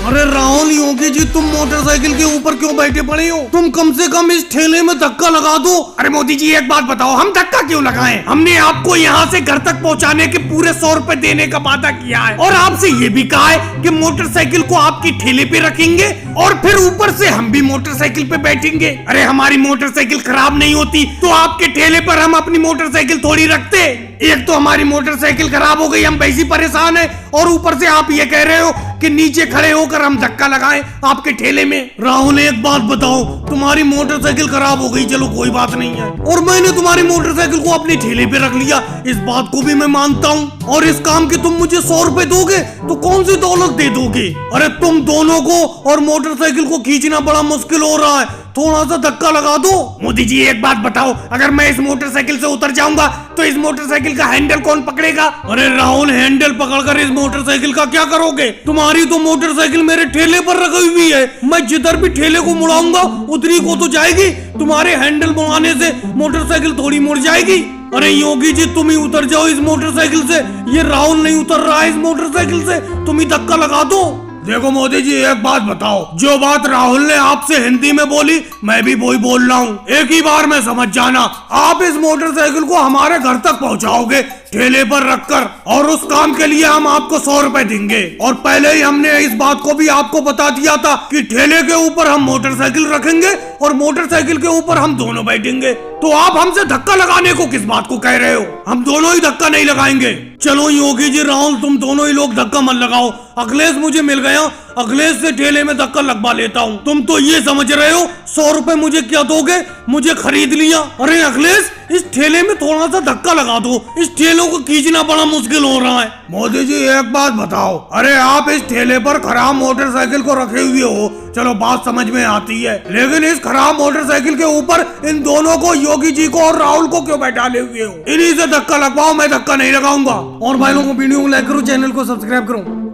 अरे राहुल योगी जी, तुम मोटरसाइकिल के ऊपर क्यों बैठे पड़े हो? तुम कम से कम इस ठेले में धक्का लगा दो। अरे मोदी जी एक बात बताओ, हम धक्का क्यों लगाएं? हमने आपको यहाँ से घर तक पहुँचाने के पूरे 100 रुपए देने का वादा किया है और आपसे ये भी कहा है कि मोटरसाइकिल को आपकी ठेले पे रखेंगे और फिर ऊपर से हम भी मोटरसाइकिल पे बैठेंगे। अरे हमारी मोटरसाइकिल खराब नहीं होती तो आपके ठेले पर हम अपनी मोटरसाइकिल थोड़ी रखते। एक तो हमारी मोटरसाइकिल खराब हो गई, हम वैसे परेशान है, और ऊपर से आप ये कह रहे हो कि नीचे खड़े होकर हम धक्का लगाएं आपके ठेले में। राहुल एक बात बताओ, तुम्हारी मोटरसाइकिल खराब हो गई, चलो कोई बात नहीं है, और मैंने तुम्हारी मोटरसाइकिल को अपने ठेले पे रख लिया, इस बात को भी मैं मानता हूँ। और इस काम के तुम मुझे 100 रुपए दोगे तो कौन सी दौलत दे दोगे? अरे तुम दोनों को और मोटरसाइकिल को खींचना बड़ा मुश्किल हो रहा है, थोड़ा सा धक्का लगा दो। मोदी जी एक बात बताओ, अगर मैं इस मोटरसाइकिल से उतर जाऊंगा तो इस मोटरसाइकिल का हैंडल कौन पकड़ेगा? अरे राहुल, हैंडल पकड़कर इस मोटरसाइकिल का क्या करोगे? तुम्हारी तो मोटरसाइकिल मेरे ठेले पर रखी हुई है, मैं जिधर भी ठेले को मुड़ाऊंगा उतनी को तो जाएगी, तुम्हारे हैंडल मुड़ाने से मोटरसाइकिल थोड़ी मुड़ जाएगी। अरे योगी जी, तुम ही उतर जाओ इस मोटरसाइकिल से, ये राहुल नहीं उतर रहा है इस मोटरसाइकिल से, तुम ही धक्का लगा दो। देखो मोदी जी एक बात बताओ, जो बात राहुल ने आपसे हिंदी में बोली मैं भी वही बोल रहा हूँ, एक ही बार में समझ जाना। आप इस मोटरसाइकिल को हमारे घर तक पहुँचाओगे ठेले पर रखकर, और उस काम के लिए हम आपको 100 रुपए देंगे। और पहले ही हमने इस बात को भी आपको बता दिया था कि ठेले के ऊपर हम मोटरसाइकिल रखेंगे और मोटरसाइकिल के ऊपर हम दोनों बैठेंगे। तो आप हमसे धक्का लगाने को किस बात को कह रहे हो? हम दोनों ही धक्का नहीं लगाएंगे। चलो योगी जी, राहुल, तुम दोनों ही लोग धक्का मत लगाओ। अखिलेश मुझे मिल गया, अखिलेश से ठेले में धक्का लगवा लेता हूँ। तुम तो ये समझ रहे हो 100 रुपए मुझे क्या दोगे, मुझे खरीद लिया। अरे अखिलेश, इस ठेले में थोड़ा सा धक्का लगा दो, इस ठेलों को खींचना बड़ा मुश्किल हो रहा है। मोदी जी एक बात बताओ, अरे आप इस ठेले पर खराब मोटरसाइकिल को रखे हुए हो, चलो बात समझ में आती है, लेकिन इस खराब मोटरसाइकिल के ऊपर इन दोनों को, योगी जी को और राहुल को क्यों बैठाले हुए हो? इन्हीं से धक्का लगवाओ, मैं धक्का नहीं लगाऊंगा। और भाई लोगों को वीडियो को लाइक करो, चैनल को सब्सक्राइब करो।